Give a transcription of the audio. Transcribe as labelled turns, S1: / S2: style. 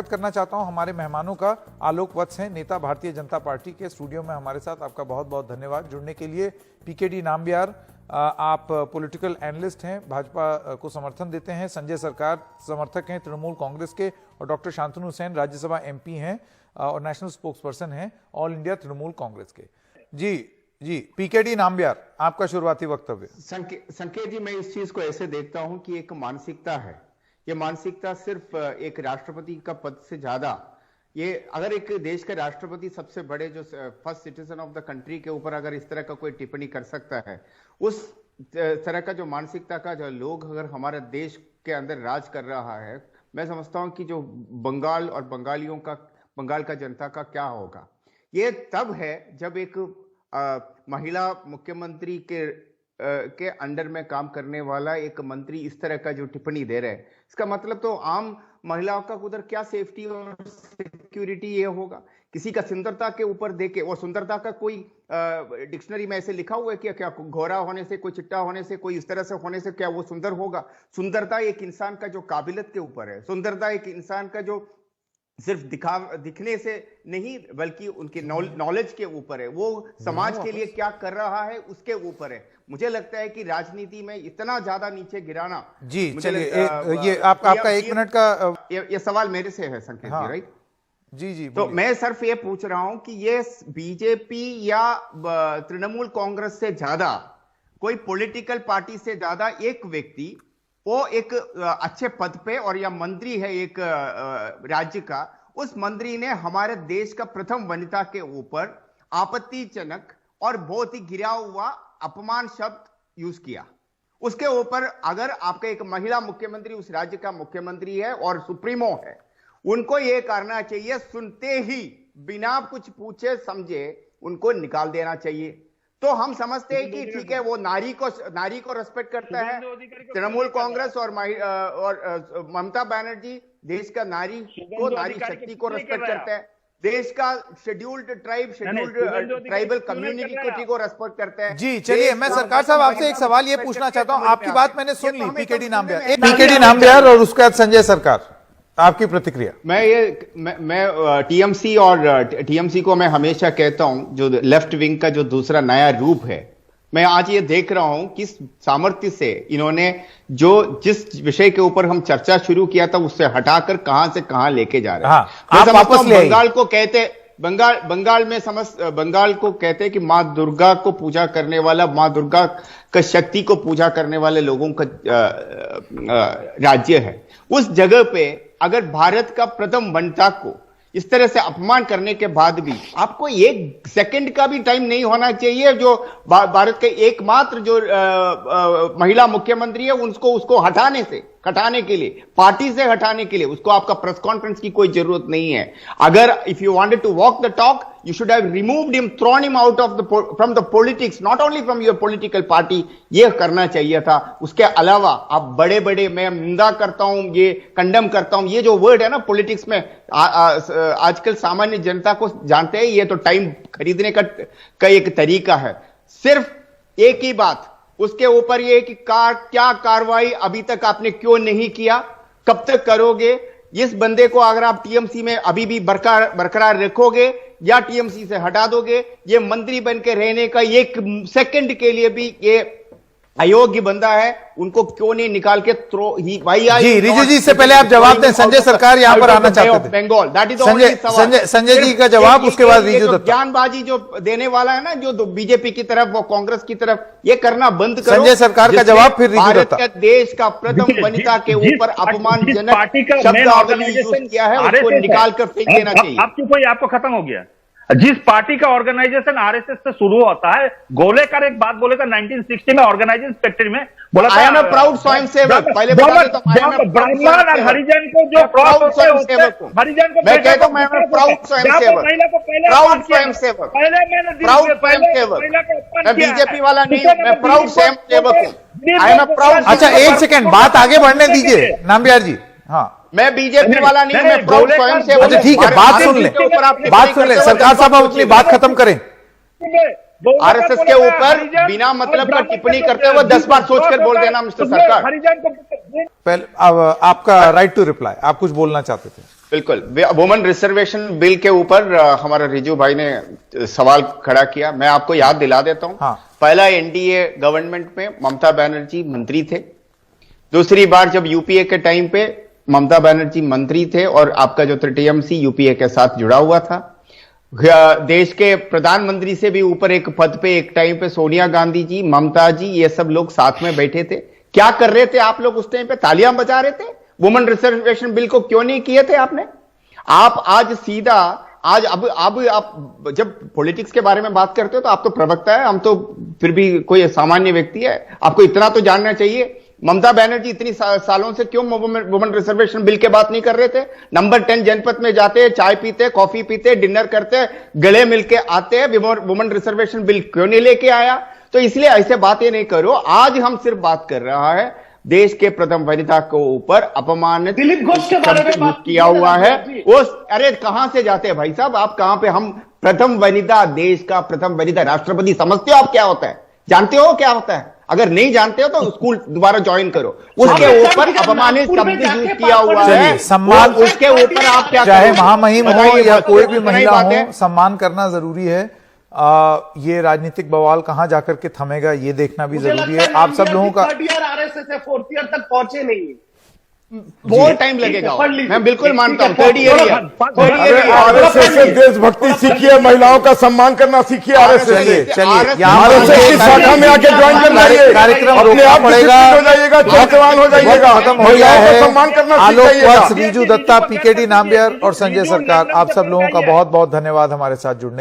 S1: करना चाहता हूं हमारे मेहमानों का। आलोक वत्स हैं, नेता भारतीय जनता पार्टी के, स्टूडियो में हमारे साथ। आपका बहुत बहुत धन्यवाद जुड़ने के लिए। पीकेडी नामबियार, आप पॉलिटिकल एनालिस्ट हैं, भाजपा को समर्थन देते हैं, संजय सरकार समर्थक हैं तृणमूल कांग्रेस के, और डॉक्टर शांतनु सेन राज्यसभा एमपी हैं और नेशनल स्पोक्सपर्सन हैं ऑल इंडिया तृणमूल कांग्रेस के। जी पीकेडी नामबियार, आपका शुरुआती वक्तव्य।
S2: संकेत जी, मैं इस चीज को ऐसे देखता हूं कि एक मानसिकता है, ये मानसिकता सिर्फ एक राष्ट्रपति का पद से ज्यादा, ये अगर एक देश के राष्ट्रपति सबसे बड़े जो first citizen of the country के ऊपर अगर इस तरह का कोई टिप्पणी कर सकता है, उस तरह का जो मानसिकता का जो लोग अगर हमारे देश के अंदर राज कर रहा है, मैं समझता हूं कि जो बंगाल और बंगाल का जनता का क्या होगा। ये तब है जब एक महिला मुख्यमंत्री के अंडर में काम करने वाला एक मंत्री इस तरह का जो टिप्पणी दे रहे हैं, इसका मतलब तो आम महिलाओं का उधर क्या सेफ्टी और सिक्योरिटी ये होगा। किसी का सुंदरता के ऊपर देके, और सुंदरता का कोई डिक्शनरी में ऐसे लिखा हुआ है कि क्या गोरा होने से, कोई चिट्टा होने से, कोई इस तरह से होने से क्या वो सुंदर होगा। सुंदरता एक इंसान का जो काबिलियत के ऊपर है, सुंदरता एक इंसान का जो सिर्फ दिखने से नहीं बल्कि उनके नॉलेज के ऊपर है, वो समाज के लिए क्या कर रहा है उसके ऊपर है। मुझे लगता है कि राजनीति में इतना ज्यादा नीचे गिराना।
S1: जी चलिए, ये आपका एक मिनट का
S2: ये सवाल मेरे से है संकेत जी, राइट?
S1: जी
S2: तो मैं सिर्फ ये पूछ रहा हूं कि ये बीजेपी या तृणमूल कांग्रेस से ज्यादा, कोई पॉलिटिकल पार्टी से ज्यादा एक व्यक्ति वो एक अच्छे पद पे और या मंत्री है एक राज्य का, उस मंत्री ने हमारे देश का प्रथम वनिता के ऊपर आपत्तिजनक और बहुत ही गिरा हुआ अपमान शब्द यूज किया। उसके ऊपर अगर आपका एक महिला मुख्यमंत्री उस राज्य का मुख्यमंत्री है और सुप्रीमो है, उनको यह करना चाहिए, सुनते ही बिना कुछ पूछे समझे उनको निकाल देना चाहिए। तो हम समझते हैं कि ठीक है, वो नारी को रेस्पेक्ट करता है तृणमूल कांग्रेस और ममता बनर्जी देश का नारी शक्ति को रेस्पेक्ट करता है, देश का शेड्यूल्ड ट्राइबल कम्युनिटी को रेस्पेक्ट करता है।
S1: जी चलिए, मैं सरकार साहब आपसे एक सवाल ये पूछना चाहता हूं। आपकी बात मैंने सुन ली, पीकेडी नामबियार और उसके बाद संजय सरकार, आपकी प्रतिक्रिया।
S2: मैं टीएमसी को मैं हमेशा कहता हूं, जो लेफ्ट विंग का जो दूसरा नया रूप है, मैं आज ये देख रहा हूं किस सामर्थ्य से इन्होंने जिस विषय के ऊपर हम चर्चा शुरू किया था उससे हटाकर कहां से कहां लेके जा रहे हैं।
S1: आप वापस ले
S2: बंगाल को कहते, बंगाल को कहते हैं कि मां दुर्गा को पूजा करने वाला, मां दुर्गा का शक्ति को पूजा करने वाले लोगों का राज्य है। उस जगह पे अगर भारत का प्रथम वनिता को इस तरह से अपमान करने के बाद भी आपको एक सेकंड का भी टाइम नहीं होना चाहिए, जो भारत के एकमात्र जो महिला मुख्यमंत्री है उसको हटाने के लिए, पार्टी से हटाने के लिए उसको आपका प्रेस कॉन्फ्रेंस की कोई जरूरत नहीं है। अगर if you wanted to walk the talk, you should have removed him, thrown him out of from the politics, not only from your political party। ये करना चाहिए था। उसके अलावा आप बड़े मैं निंदा करता हूं, ये कंडेम करता हूं, ये जो वर्ड है ना पॉलिटिक्स में, आजकल सामान्य जनता को जानते हैं, ये तो टाइम खरीदने का एक तरीका है। सिर्फ एक ही बात उसके ऊपर ये कि क्या कार्रवाई अभी तक आपने क्यों नहीं किया, कब तक करोगे? इस बंदे को अगर आप टीएमसी में अभी भी बरकरार रखोगे या टीएमसी से हटा दोगे, ये मंत्री बन के रहने का एक सेकंड के लिए भी ये अयोग्य बंदा है, उनको क्यों नहीं निकाल के
S1: जी रिजू जी, से पहले आप जवाब दें। संजय सरकार यहां पर आना चाहते थे।
S2: बंगाल, दैट इज
S1: संजय जी का जवाब, उसके बाद रिजू दत्ता।
S2: ज्ञानबाजी जो देने वाला है ना, जो बीजेपी की तरफ, वो कांग्रेस की तरफ, ये करना बंद करो।
S1: संजय सरकार का जवाब, फिर रिजू दत्ता।
S2: भारत का देश का प्रथम वनिता के ऊपर अपमानजनक शब्दावली यूज किया है, उसको निकाल कर फेंक देना चाहिए।
S3: आपको खत्म हो गया। जिस पार्टी का ऑर्गेनाइजेशन आरएसएस से शुरू होता है, गोलेकर एक बात बोले था 1960 में ऑर्गेनाइजिंग सेक्रेटरी में बोला,
S2: आई एम ए प्राउड स्वयंसेवक। पहले
S3: ब्राह्मण और हरिजन को जो प्राउड स्वयंसेवक, हरिजन को
S2: मैं कहता हूं, मैं proud swayamsevak, proud swayamsevak, proud swayamsevak. मैं बीजेपी वाला नहीं हूं, मैं प्राउड स्वयंसेवक हूं। I am a proud.
S1: अच्छा एक सेकंड, बात आगे बढ़ने दीजिए नामबियार जी। हाँ,
S2: मैं बीजेपी वाला नहीं हूं, मैं प्राउड स्वयंसेवक।
S1: अच्छा ठीक है, बात सुन ले, सरकार साहब आप अपनी बात खत्म करें।
S2: आरएसएस के ऊपर बिना मतलब का टिप्पणी करते हुए 10 बार सोचकर बोल देना मिस्टर सरकार।
S1: पहले आपका राइट टू रिप्लाई, आप कुछ बोलना चाहते थे।
S2: बिल्कुल, वुमेन रिजर्वेशन बिल के ऊपर हमारा रिजू भाई ने सवाल खड़ा किया। मैं आपको याद दिला देता हूं।
S1: हाँ।
S2: पहला एनडीए गवर्नमेंट में ममता बनर्जी मंत्री थे। दूसरी बार जब यूपीए के टाइम पे ममता बनर्जी मंत्री थे और आपका जो टीएमसी यूपीए के साथ जुड़ा हुआ था। देश के प्रधानमंत्री से भी ऊपर एक पद पे एक टाइम पे सोनिया गांधी जी, ममता जी, ये सब लोग साथ में बैठे थे। क्या कर रहे थे आप लोग उस टाइम पे? तालियां बजा रहे थे। वुमेन रिजर्वेशन बिल को क्यों नहीं किए थे आपने? आप आज सीधा आज अब आप जब पॉलिटिक्स के बारे में बात करते हो तो आप तो प्रवक्ता है, हम तो फिर भी कोई सामान्य व्यक्ति है। आपको इतना तो जानना चाहिए, ममता बनर्जी इतनी सालों से क्यों वुमेन रिजर्वेशन बिल के बात नहीं कर रहे थे? नंबर 10 जनपद में जाते, चाय पीते, कॉफी पीते, डिनर करते, गले मिलके आते, वुमेन रिजर्वेशन बिल क्यों नहीं लेके आया? तो इसलिए ऐसे बातें नहीं करो। आज हम सिर्फ बात कर रहा है देश के प्रथम वनिता को ऊपर अपमानित
S4: दिलीप घोष के बारे में बात
S2: किया हुआ है। अरे कहां से जाते हैं भाई साहब आप? कहां पे? हम प्रथम वनिता, देश का प्रथम वनिता राष्ट्रपति समझते हो आप क्या होता है? जानते हो क्या होता है? अगर नहीं जानते हो तो स्कूल दोबारा ज्वाइन करो। उसके ऊपर अपमानित शब्द यूज किया हुआ है।
S1: सम्मान
S2: उसके ऊपर आप क्या,
S1: चाहे महामहिम हो
S2: बताइए,
S1: या
S2: बस
S1: कोई भी
S2: इतना ही
S1: महिला
S2: बात
S1: हो,
S2: है।
S1: सम्मान करना जरूरी है। ये राजनीतिक बवाल कहां जाकर के थमेगा ये देखना भी जरूरी है। आप सब लोगों का
S4: थर्ड ईयर आरएसएस से फोर्थ ईयर तक पहुंचे नहीं है।
S2: बहुत टाइम लगेगा।
S4: पढ़ लीजिए।
S2: मैं बिल्कुल मानता हूं।
S4: ठीक है,
S2: थर्ड ईयर
S5: अरे आरएसएस से देशभक्ति सीखिए, महिलाओं का सम्मान करना सीखिए। आरएसएस से
S1: चलिए
S5: आरएसएस की शाखा में आके ज्वाइन कर जाइए।
S1: कार्यक्रम
S5: अपने
S1: रोकना
S5: आप
S1: पड़ेगा।
S5: डिसिप्लिन हो जाइएगा, चौकवान हो जाइएगा,
S1: खत्म हो गया
S5: महिलाओं
S1: है।
S5: का सम्मान करना सीख
S1: आलोक
S5: जाइएगा।
S1: वत्स, रिजू दत्ता, पीकेटी नाम्बियार और संजय सरकार, आप सब लोगों का बहुत बहुत धन्यवाद हमारे साथ जुड़ने